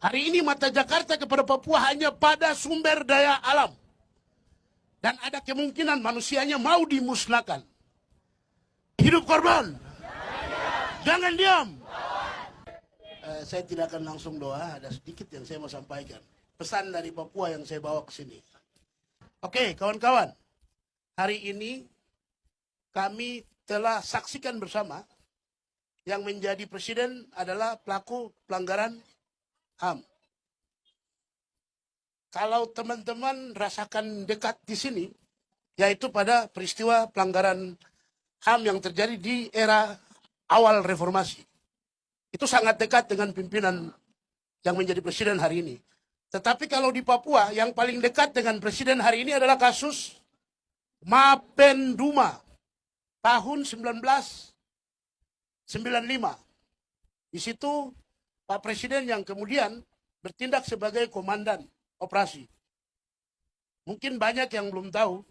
Hari ini mata Jakarta kepada Papua hanya pada sumber daya alam. Dan ada kemungkinan manusianya mau dimusnahkan. Hidup korban. Jangan diam. Saya tidak akan langsung doa, ada sedikit yang saya mau sampaikan. Pesan dari Papua yang saya bawa ke sini. Oke, kawan-kawan. Hari ini kami telah saksikan bersama yang menjadi presiden adalah pelaku pelanggaran HAM. Kalau teman-teman rasakan dekat di sini, yaitu pada peristiwa pelanggaran HAM yang terjadi di era awal reformasi. Itu sangat dekat dengan pimpinan yang menjadi presiden hari ini. Tetapi kalau di Papua, yang paling dekat dengan presiden hari ini adalah kasus Mapenduma tahun 1995. Di situ Pak Presiden yang kemudian bertindak sebagai komandan operasi. Mungkin banyak yang belum tahu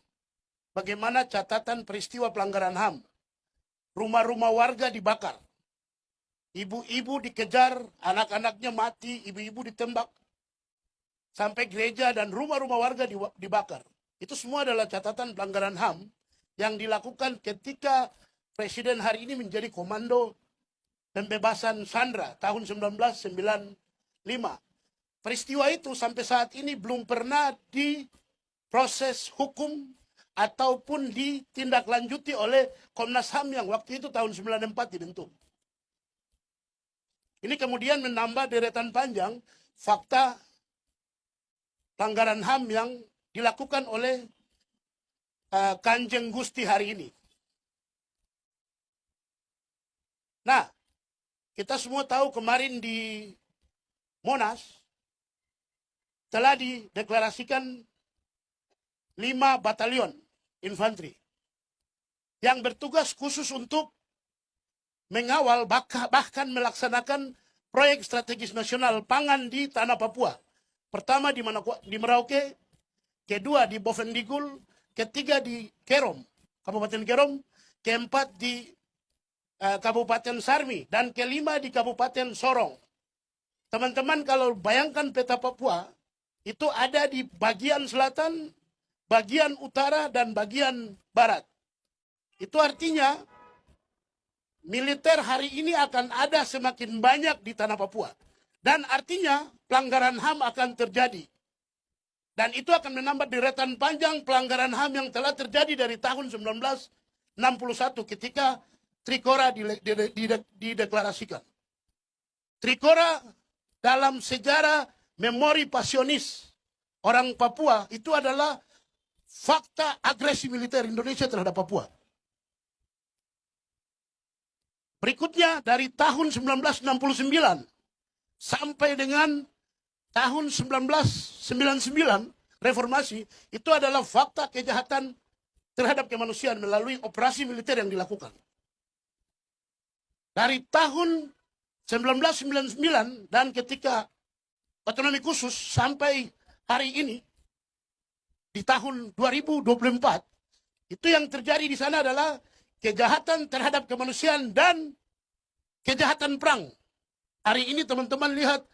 bagaimana catatan peristiwa pelanggaran HAM. Rumah-rumah warga dibakar. Ibu-ibu dikejar, anak-anaknya mati, ibu-ibu ditembak. Sampai gereja dan rumah-rumah warga dibakar. Itu semua adalah catatan pelanggaran HAM yang dilakukan ketika Presiden hari ini menjadi komando pembebasan Sandra tahun 1995. Peristiwa itu sampai saat ini belum pernah diproses hukum ataupun ditindaklanjuti oleh Komnas HAM yang waktu itu tahun 94 dibentuk. Ini kemudian menambah deretan panjang fakta pelanggaran HAM yang dilakukan oleh Kanjeng Gusti hari ini. Nah, kita semua tahu kemarin di Monas telah dideklarasikan 5 batalion infanteri yang bertugas khusus untuk mengawal bahkan melaksanakan proyek strategis nasional pangan di tanah Papua. Pertama di Merauke, kedua di Bovendigul, ketiga di Kerom, Kabupaten Kerom, keempat di Kabupaten Sarmi, dan kelima di Kabupaten Sorong. Teman-teman kalau bayangkan peta Papua, itu ada di bagian selatan, bagian utara, dan bagian barat. Itu artinya militer hari ini akan ada semakin banyak di tanah Papua. Dan artinya pelanggaran HAM akan terjadi. Dan itu akan menambah deretan panjang pelanggaran HAM yang telah terjadi dari tahun 1961 ketika Trikora dideklarasikan. Trikora dalam sejarah memori pasionis orang Papua itu adalah fakta agresi militer Indonesia terhadap Papua. Berikutnya dari tahun 1969 sampai dengan tahun 1999 reformasi itu adalah fakta kejahatan terhadap kemanusiaan melalui operasi militer yang dilakukan. Dari tahun 1999 dan ketika otonomi khusus sampai hari ini di tahun 2024 itu yang terjadi di sana adalah kejahatan terhadap kemanusiaan dan kejahatan perang. Hari ini teman-teman lihat,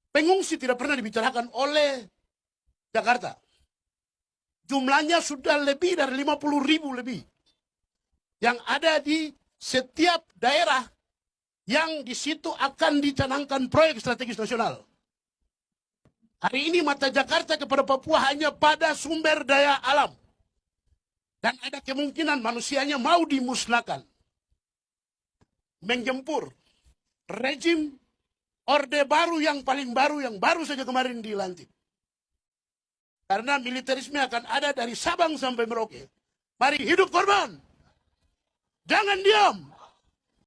pengungsi tidak pernah dibicarakan oleh Jakarta. Jumlahnya sudah lebih dari 50.000 lebih. Yang ada di setiap daerah yang di situ akan dicanangkan proyek strategis nasional. Hari ini mata Jakarta kepada Papua hanya pada sumber daya alam. Dan ada kemungkinan manusianya mau dimusnahkan. Menggempur rejim Orde Baru yang paling baru, yang baru saja kemarin dilantik. Karena militerisme akan ada dari Sabang sampai Merauke. Mari hidup korban. Jangan diam.